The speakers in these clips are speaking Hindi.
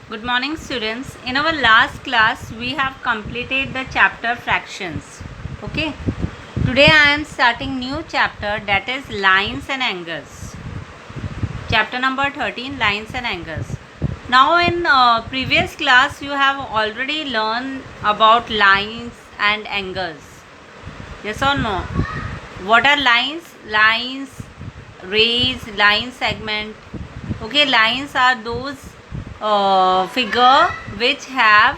Good morning, students. In our last class, we have completed the chapter fractions. Okay. Today I am starting new chapter, that is lines and angles. Chapter number 13, lines and angles. Now in previous class, you have already learned about lines and angles. Yes or no? What are lines? Lines, rays, line segment. Okay, lines are those figure which have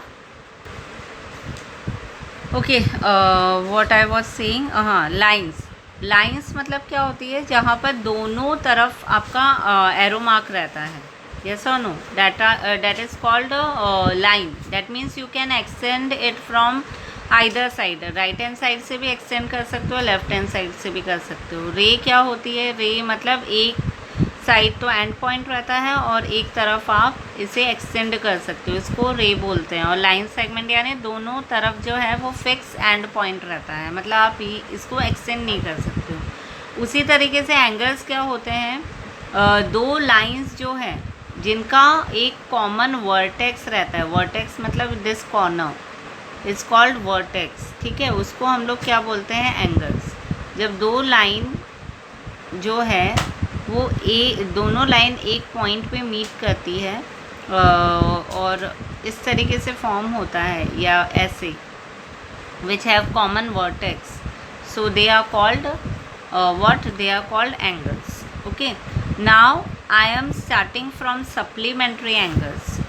what I was saying, lines. Lines मतलब क्या होती है? जहाँ पर दोनों तरफ आपका एरो मार्क रहता है. yes or no? that is called line. that means you can extend it from either side. Right hand side से भी एक्सटेंड कर सकते हो, लेफ्ट हैंड साइड से भी कर सकते हो. रे क्या होती है? रे मतलब एक साइड तो एंड पॉइंट रहता है और एक तरफ आप इसे एक्सटेंड कर सकते हो, इसको रे बोलते हैं. और लाइन सेगमेंट यानी दोनों तरफ जो है वो फिक्स एंड पॉइंट रहता है, मतलब आप इसको एक्सटेंड नहीं कर सकते हो. उसी तरीके से एंगल्स क्या होते हैं? दो लाइंस जो हैं जिनका एक कॉमन वर्टेक्स रहता है. वर्टेक्स मतलब this corner is called vertex. ठीक है, उसको हम लोग क्या बोलते हैं? एंगल्स. जब दो लाइन जो है वो दोनों लाइन एक पॉइंट पे मीट करती है और इस तरीके से फॉर्म होता है या ऐसे, which have common vertex, so they are called they are called angles. Okay, now I am starting from supplementary angles.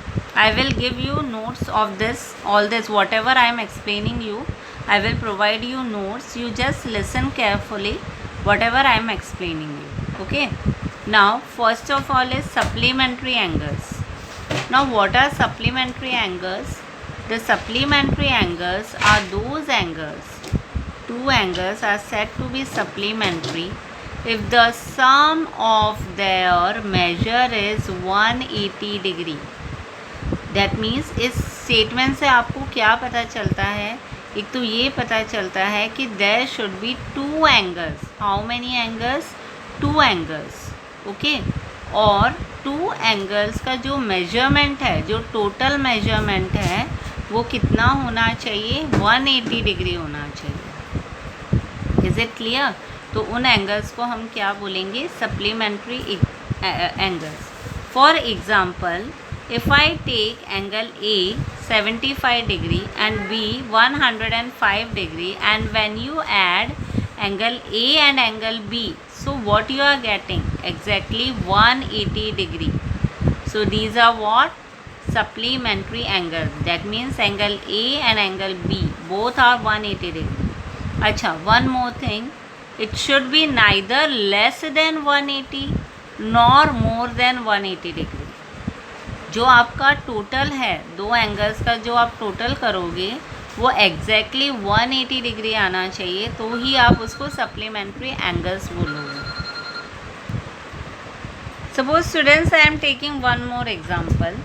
I will give you notes of this, all this, whatever I am explaining you, I will provide you notes. You just listen carefully, whatever I am explaining you. Okay. Now, first of all is supplementary angles. Now, what are supplementary angles? The supplementary angles are those angles, two angles are said to be supplementary if the sum of their measure is 180 degree. That means इस स्टेटमेंट से आपको क्या पता चलता है? एक तो ये पता चलता है कि there should be two angles. How many angles? Two angles. Okay, और टू एंगल्स का जो मेजरमेंट है, जो टोटल मेजरमेंट है, वो कितना होना चाहिए? 180 डिग्री होना चाहिए. Is it clear? तो उन एंगल्स को हम क्या बोलेंगे? Supplementary angles. For example, if I take angle A 75 degree and B 105 degree, and when you add angle A and angle B, so what you are getting? Exactly 180 degree. So these are what? Supplementary angles. That means angle A and angle B both are 180 degree. अच्छा, one more thing, it should be neither less than 180 nor more than 180 degree. जो आपका टोटल है, दो एंगल्स का जो आप टोटल करोगे वो एग्जैक्टली 180 डिग्री आना चाहिए, तो ही आप उसको सप्लीमेंट्री एंगल्स बोलोगे. Suppose students, I am taking one more example.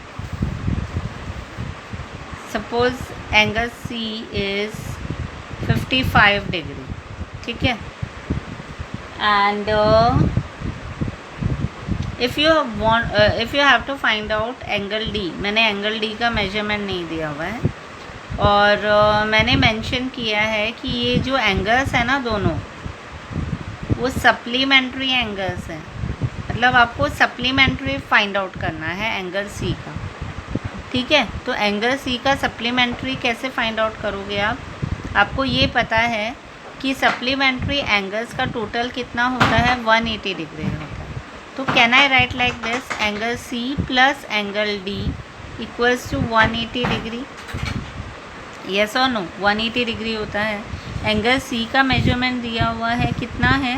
Suppose angle C is 55 degree. ठीक है, and if you have to find out angle D, मैंने एंगल D का मेजरमेंट नहीं दिया हुआ है और मैंने मेंशन किया है कि ये जो एंगल्स है ना दोनों, वो सप्लीमेंट्री एंगल्स हैं. मतलब आपको सप्लीमेंट्री फाइंड आउट करना है एंगल C का. ठीक है, तो एंगल C का सप्लीमेंट्री कैसे फाइंड आउट करोगे आप? आपको ये पता है कि सप्लीमेंट्री एंगल्स का टोटल कितना होता है? 180 डिग्री होता है. तो can I write like this? Angle C plus angle D equals to 180 degree. Yes और नो? 180 डिग्री होता है. एंगल C का मेजरमेंट दिया हुआ है, कितना है?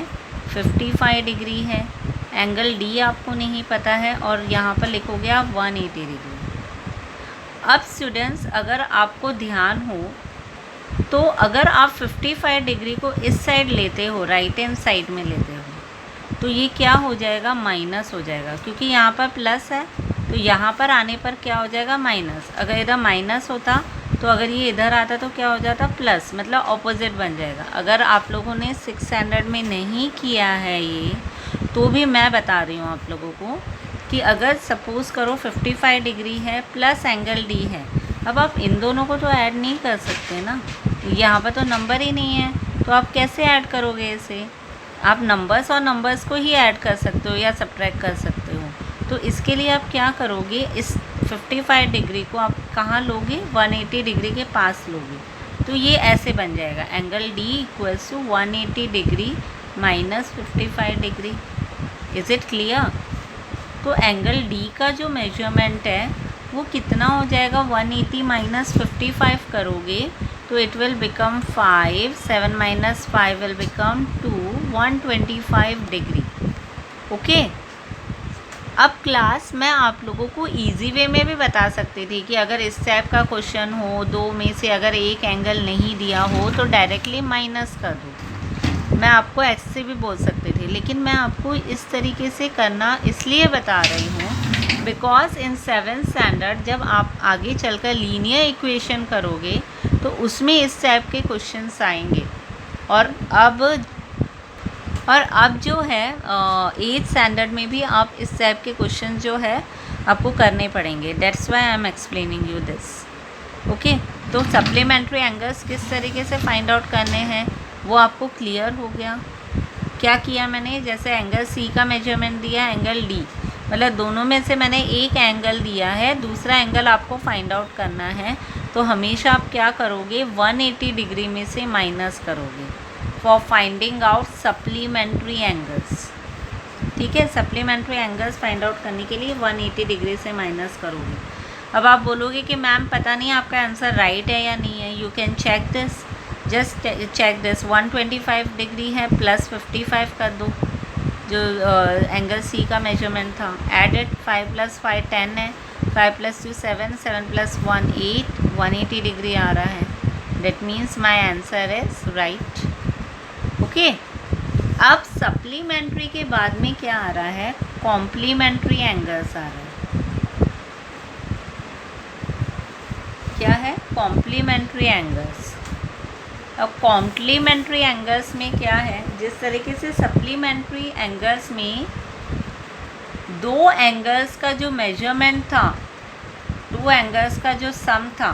55 डिग्री है. एंगल D आपको नहीं पता है और यहाँ पर लिखोगे आप 180 डिग्री. अब स्टूडेंट्स, अगर आपको ध्यान हो तो अगर आप 55 डिग्री को इस साइड लेते हो, राइट हैंड साइड में लेते हो, तो ये क्या हो जाएगा? माइनस हो जाएगा, क्योंकि यहाँ पर प्लस है तो यहाँ पर आने पर क्या हो जाएगा? माइनस. अगर इधर माइनस होता तो अगर ये इधर आता तो क्या हो जाता? प्लस. मतलब ऑपोजिट बन जाएगा. अगर आप लोगों ने 6 स्टैंडर्ड में नहीं किया है ये, तो भी मैं बता रही हूँ आप लोगों को कि अगर सपोज़ करो 55 डिग्री है प्लस एंगल डी है, अब आप इन दोनों को तो ऐड नहीं कर सकते ना, यहाँ पर तो नंबर ही नहीं है, तो आप कैसे ऐड करोगे इसे? आप नंबर्स और नंबर्स को ही ऐड कर सकते हो या सब्ट्रैक्ट कर सकते हो। तो इसके लिए आप क्या करोगे, इस 55 डिग्री को आप कहाँ लोगे, 180 डिग्री के पास लोगे। तो ये ऐसे बन जाएगा, angle D equals to 180 degree minus 55 degree. Is it clear? तो एंगल डी का जो मेजरमेंट है वो कितना हो जाएगा, 180 माइनस 55 करोगे तो it will become 5, 7 minus 5 will become 2, 125 degree. Okay. अब क्लास मैं आप लोगों को इजी वे में भी बता सकती थी कि अगर इस टाइप का क्वेश्चन हो, दो में से अगर एक एंगल नहीं दिया हो तो डायरेक्टली माइनस कर दो, मैं आपको ऐसे भी बोल सकती थी, लेकिन मैं आपको इस तरीके से करना इसलिए बता रही हूँ बिकॉज इन 7th स्टैंडर्ड जब आप आगे चलकर लीनियर इक्वेशन करोगे तो उसमें इस टाइप के क्वेश्चंस आएंगे। और अब जो है 8th स्टैंडर्ड में भी आप इस टाइप के क्वेश्चन जो है आपको करने पड़ेंगे। That's why I am explaining you this. Okay. तो सप्लीमेंट्री एंगल्स किस तरीके से फाइंड आउट करने हैं वो आपको क्लियर हो गया। क्या किया मैंने, जैसे एंगल सी का मेजरमेंट दिया, एंगल डी, मतलब दोनों में से मैंने एक एंगल दिया है, दूसरा एंगल आपको फाइंड आउट करना है, तो हमेशा आप क्या करोगे, 180 डिग्री में से माइनस करोगे for finding out supplementary angles. ठीक है, सप्लीमेंट्री एंगल्स फाइंड आउट करने के लिए 180 डिग्री से माइनस करोगे। अब आप बोलोगे कि मैम पता नहीं आपका आंसर राइट है या नहीं है। You can check this, just check this, 125 degree है प्लस 55 कर दो जो एंगल सी का मेजरमेंट था, एडेड 5 + 5 10 है, 5 + 2 7, 7 + 1 8, 180 डिग्री आ रहा है। That means my answer is right. Okay. अब सप्लीमेंट्री के बाद में क्या आ रहा है, कॉम्प्लीमेंट्री एंगल्स आ रहा है। क्या है, कॉम्प्लीमेंट्री एंगल्स। अब कॉम्प्लीमेंट्री एंगल्स में क्या है, जिस तरीके से सप्लीमेंट्री एंगल्स में दो एंगल्स का जो मेजरमेंट था, दो एंगल्स का जो सम था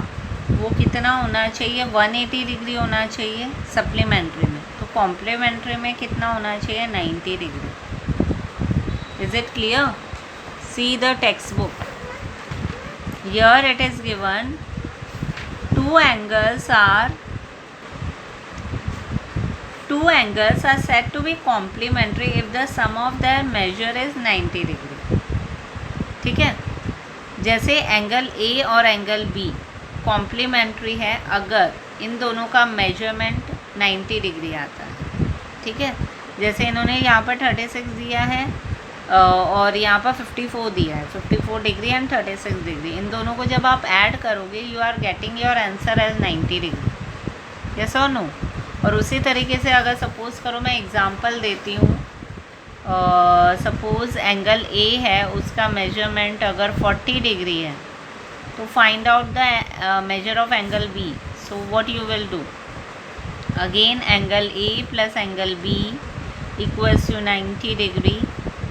वो कितना होना चाहिए, 180 डिग्री होना चाहिए सप्लीमेंट्री में, तो कॉम्प्लीमेंट्री में कितना होना चाहिए, 90 degree. Is it clear? See the text book, here it is given two angles are said to be complementary if the sum of their measure is 90 degree। ठीक है, जैसे एंगल ए और एंगल बी कॉम्प्लीमेंट्री है अगर इन दोनों का मेजरमेंट 90 डिग्री आता है। ठीक है, जैसे इन्होंने यहाँ पर 36 दिया है और यहाँ पर 54 दिया है, 54 डिग्री एंड 36 डिग्री, इन दोनों को जब आप ऐड करोगे you are getting your answer as 90 degree. Yes और नो? और उसी तरीके से अगर सपोज़ करो, मैं एग्ज़ाम्पल देती हूँ, सपोज़ एंगल ए है, उसका मेजरमेंट अगर 40 डिग्री है, तो find out the measure of angle B. So what you will do, again angle A plus angle B equals to 90 degree.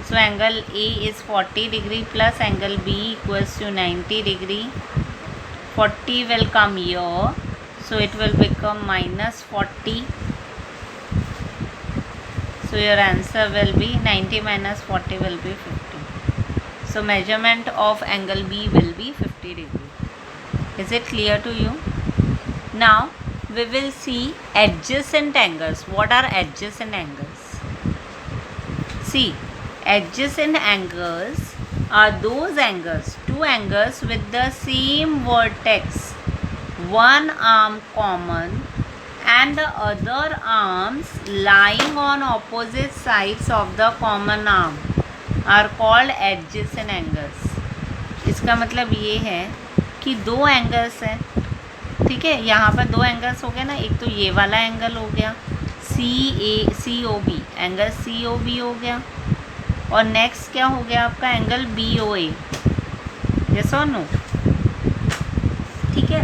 So angle A is 40 degree plus angle B equals to 90 degree. 40 will come here, so it will become minus 40. So your answer will be 90 minus 40 will be 50. So measurement of angle B will be 50 degree. Is it clear to you? Now we will see adjacent angles. What are adjacent angles? See, adjacent angles are those angles, two angles with the same vertex, one arm common and the other arms lying on opposite sides of the common arm are called adjacent angles। इसका मतलब ये है कि दो एंगल्स हैं, ठीक है, यहाँ पर दो एंगल्स हो गए ना, एक तो ये वाला एंगल हो गया COB, एंगल COB हो गया, और नेक्स्ट क्या हो गया आपका, एंगल BOA। यस और नो? ठीक है,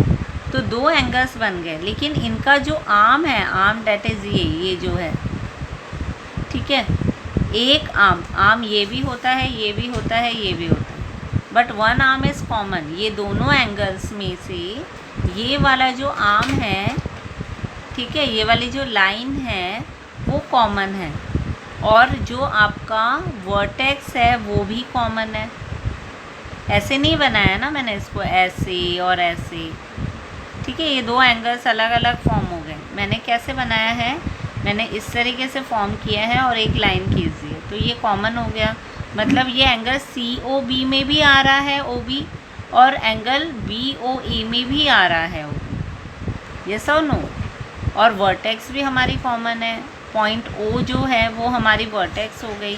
तो दो एंगल्स बन गए, लेकिन इनका जो आर्म है, आर्म डेट इज़ ये जो है, ठीक है, एक आर्म ये भी होता है, ये भी होता है, ये भी होता है, but one arm is common. ये दोनों एंगल्स में से ये वाला जो आर्म है, ठीक है, ये वाली जो लाइन है वो कॉमन है, और जो आपका वर्टेक्स है वो भी कॉमन है। ऐसे नहीं बनाया ना मैंने इसको, ऐसे और ऐसे, ठीक है, ये दो एंगल्स अलग अलग फॉर्म हो गए। मैंने कैसे बनाया है, मैंने इस तरीके से फॉर्म किया है और एक लाइन खींच दी है, तो ये कॉमन हो गया। मतलब ये एंगल COB में भी आ रहा है OB, और एंगल BOA में भी आ रहा है OB, यस और नो। और वर्टेक्स भी हमारी कॉमन है, पॉइंट O जो है वो हमारी वर्टेक्स हो गई,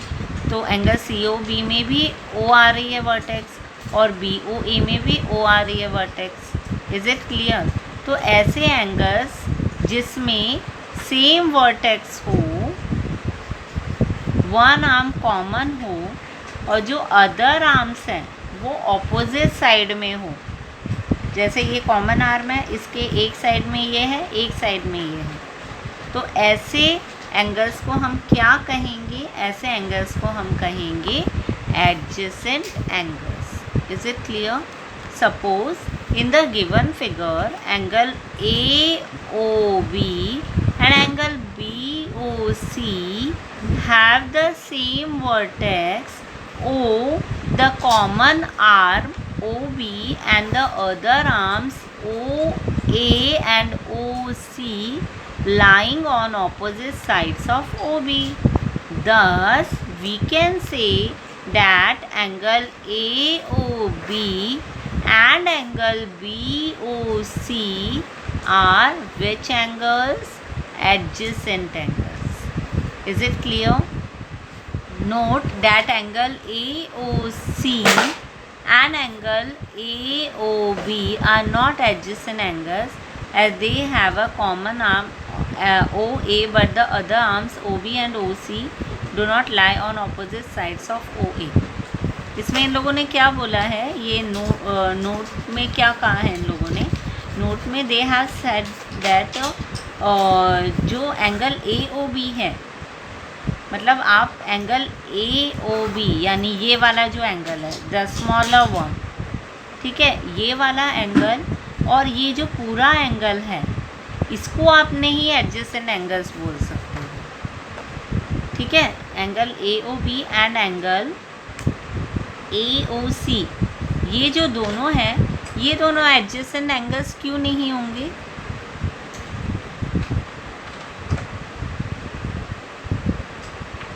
तो एंगल COB में भी O आ रही है वर्टेक्स, और BOA में भी O आ रही है वर्टेक्स। Is it clear? तो ऐसे एंगल्स जिसमें सेम वर्टेक्स हो, वन आर्म कॉमन हो, और जो अदर आर्म्स हैं वो ऑपोजिट साइड में हो। जैसे ये कॉमन आर्म है, इसके एक साइड में ये है, एक साइड में ये है, तो ऐसे एंगल्स को हम क्या कहेंगे? ऐसे एंगल्स को हम कहेंगे adjacent angles. Is it clear? Suppose in the given figure, angle AOB and angle BOC have the same vertex O, the common arm OB and the other arms OA and OC lying on opposite sides of OB. Thus, we can say that angle AOB and angle BOC are which angles? Adjacent angles. Is it clear? Note that angle AOC and angle AOB are not adjacent angles, as they have a common arm OA, but the other arms OB and OC do not lie on opposite sides of OA. इसमें इन लोगों ने क्या बोला है, ये नोट में क्या कहा है इन लोगों ने? नोट में दे हैव सेड दैट जो एंगल AOB है, मतलब आप एंगल AOB यानी ये वाला जो एंगल है, द स्मॉलर वन, ठीक है, ये वाला एंगल और ये जो पूरा एंगल है, इसको आप नहीं एडजेसेंट एंगल्स बोल सकते हो, ठीक है। Angle AOB and angle AOC, ये जो दोनों हैं, ये दोनों एडजेसेंट एंगल्स क्यों नहीं होंगे?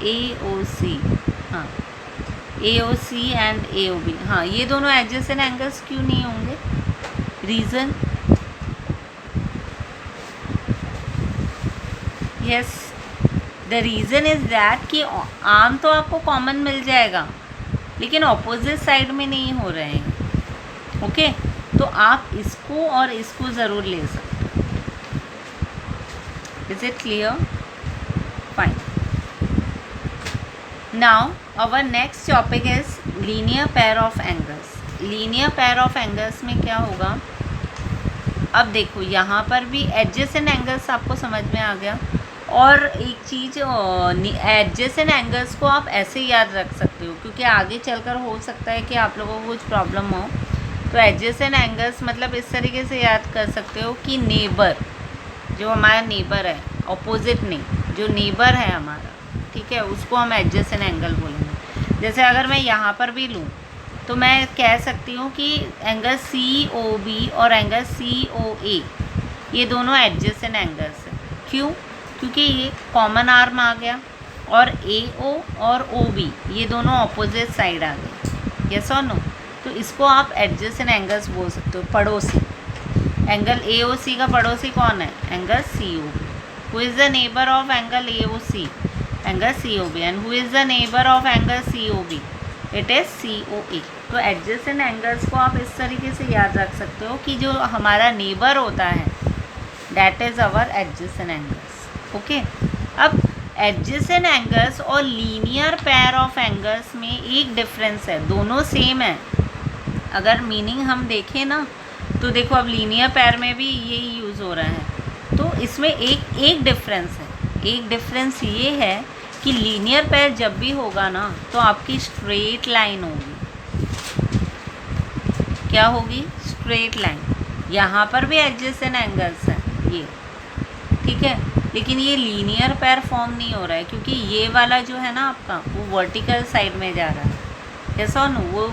AOC, हाँ, AOC एंड AOB, हाँ, ये दोनों एडजेसेंट एंगल्स क्यों नहीं होंगे? Reason? Yes, the reason is that कि आर्म तो आपको कॉमन मिल जाएगा, लेकिन ऑपोजिट साइड में नहीं हो रहे हैं, ओके। तो आप इसको और इसको ज़रूर ले सकते हो। Is it clear? Fine. Now our next topic is linear pair of angles. Linear pair of angles में क्या होगा? अब देखो, यहाँ पर भी एडजेसेंट एंगल्स आपको समझ में आ गया, और एक चीज़, एडजेसेंट एंगल्स को आप ऐसे याद रख सकते हो, क्योंकि आगे चलकर हो सकता है कि आप लोगों को कुछ प्रॉब्लम हो। तो एडजेसेंट एंगल्स मतलब इस तरीके से याद कर सकते हो कि नेबर, जो हमारा नेबर है, ऑपोजिट नहीं, जो नेबर है हमारा, ठीक है, उसको हम एडजेसेंट एंगल बोलेंगे। जैसे अगर मैं यहाँ पर भी लूँ तो मैं कह सकती हूँ कि एंगल COB और एंगल COA, ये दोनों एडजेसेंट एंगल्स हैं। क्यों? क्योंकि ये कॉमन आर्म आ गया, और AO और OB ये दोनों ऑपोजिट साइड आ गए, यस और नो। तो इसको आप एडजेसेंट एंगल्स बोल सकते हो, पड़ोसी। एंगल AOC का पड़ोसी कौन है? Angle COB। Who is the neighbour of angle AOC? Angle COB। And who is the neighbour of angle COB? It is COA। तो एडजेसेंट एंगल्स को आप इस तरीके से याद रख सकते हो कि जो हमारा नेबर होता है, that is our adjacent angles, okay. अब एडजेसेंट एंगल्स और लीनियर पेयर ऑफ एंगल्स में एक डिफरेंस है, दोनों सेम है। अगर मीनिंग हम देखें ना, तो देखो अब लीनियर पेयर में भी यही यूज़ हो रहा है, तो इसमें एक डिफरेंस है। एक डिफरेंस ये है कि लीनियर पेयर जब भी होगा ना तो आपकी स्ट्रेट लाइन होगी। क्या होगी? Straight line. यहाँ पर भी एडजेसेंट एंगल्स हैं ये, ठीक है, लेकिन ये लीनियर पेयर फॉर्म नहीं हो रहा है क्योंकि ये वाला जो है ना आपका वो वर्टिकल साइड में जा रहा है, ऐसा नो, वो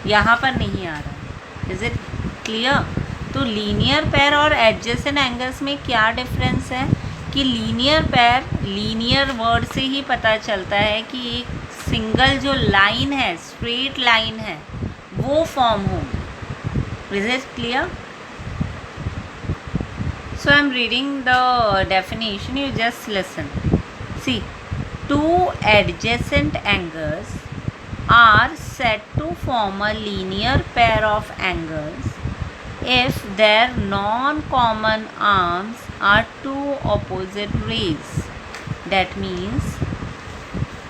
यहाँ पर नहीं आ रहा है। Is it clear? तो लीनियर पेयर और एडजेसेंट एंगल्स में क्या डिफरेंस है कि लीनियर पेयर, लीनियर वर्ड से ही पता चलता है कि एक सिंगल जो लाइन है, स्ट्रेट लाइन है, वो फॉर्म होगी। Is it clear? So I am reading the definition, you just listen. See, two adjacent angles are said to form a linear pair of angles if their non-common arms are two opposite rays. That means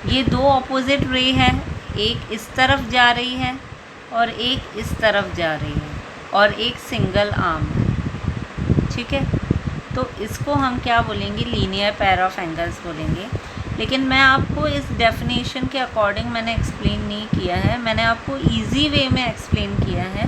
ये दो opposite ray है, एक इस तरफ जा रही है और एक इस तरफ जा रही है और एक सिंगल आर्म है, ठीक है। तो इसको हम क्या बोलेंगे? लीनियर पेयर ऑफ एंगल्स बोलेंगे। लेकिन मैं आपको इस डेफिनेशन के अकॉर्डिंग मैंने एक्सप्लेन नहीं किया है, मैंने आपको इजी वे में एक्सप्लेन किया है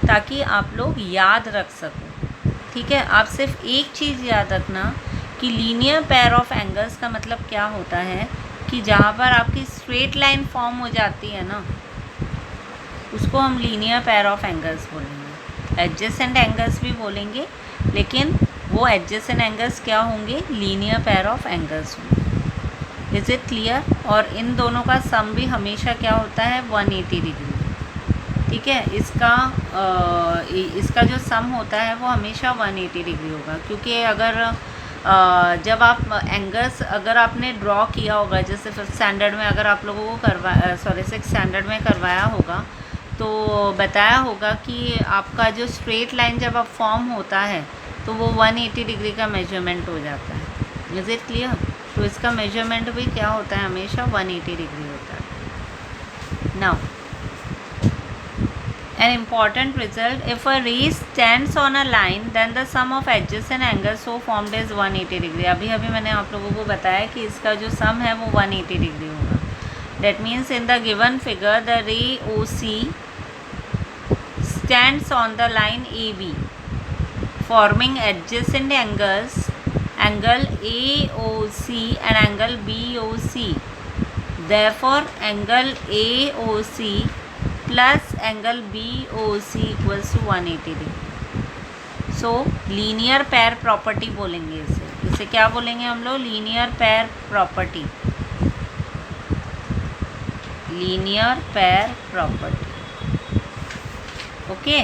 ताकि आप लोग याद रख सको, ठीक है। आप सिर्फ एक चीज़ याद रखना कि लीनियर पेयर ऑफ एंगल्स का मतलब क्या होता है कि जहाँ पर आपकी स्ट्रेट लाइन फॉर्म हो जाती है ना, उसको हम लीनियर पेयर ऑफ एंगल्स बोलेंगे। एडजेसेंट एंगल्स भी बोलेंगे, लेकिन वो एडजेसेंट एंगल्स क्या होंगे? लीनियर पेयर ऑफ एंगल्स होंगे। Is it clear? और इन दोनों का सम भी हमेशा क्या होता है? 180 डिग्री, ठीक है। इसका जो सम होता है वो हमेशा 180 डिग्री होगा, क्योंकि अगर जब आप एंगल्स अगर आपने ड्रॉ किया होगा, जैसे 5th स्टैंडर्ड में अगर आप लोगों को 6th स्टैंडर्ड में करवाया होगा तो बताया होगा कि आपका जो स्ट्रेट लाइन जब आप फॉर्म होता है तो वो 180 डिग्री का मेजरमेंट हो जाता है। Is it clear? तो इसका मेजरमेंट भी क्या होता है? हमेशा 180 डिग्री होता है। Now an important result, if a ray stands on a line then the sum of adjacent angles so formed is 180 degree. अभी मैंने आप लोगों को बताया कि इसका जो सम है वो 180 डिग्री होगा। That means in the given figure the ray OC stands on the line AB forming adjacent angles, angle AOC and angle BOC. Therefore angle AOC plus angle BOC equals to 180 degree. So linear pair property बोलेंगे इसे क्या बोलेंगे हम लोग? linear pair property, linear pair property, okay।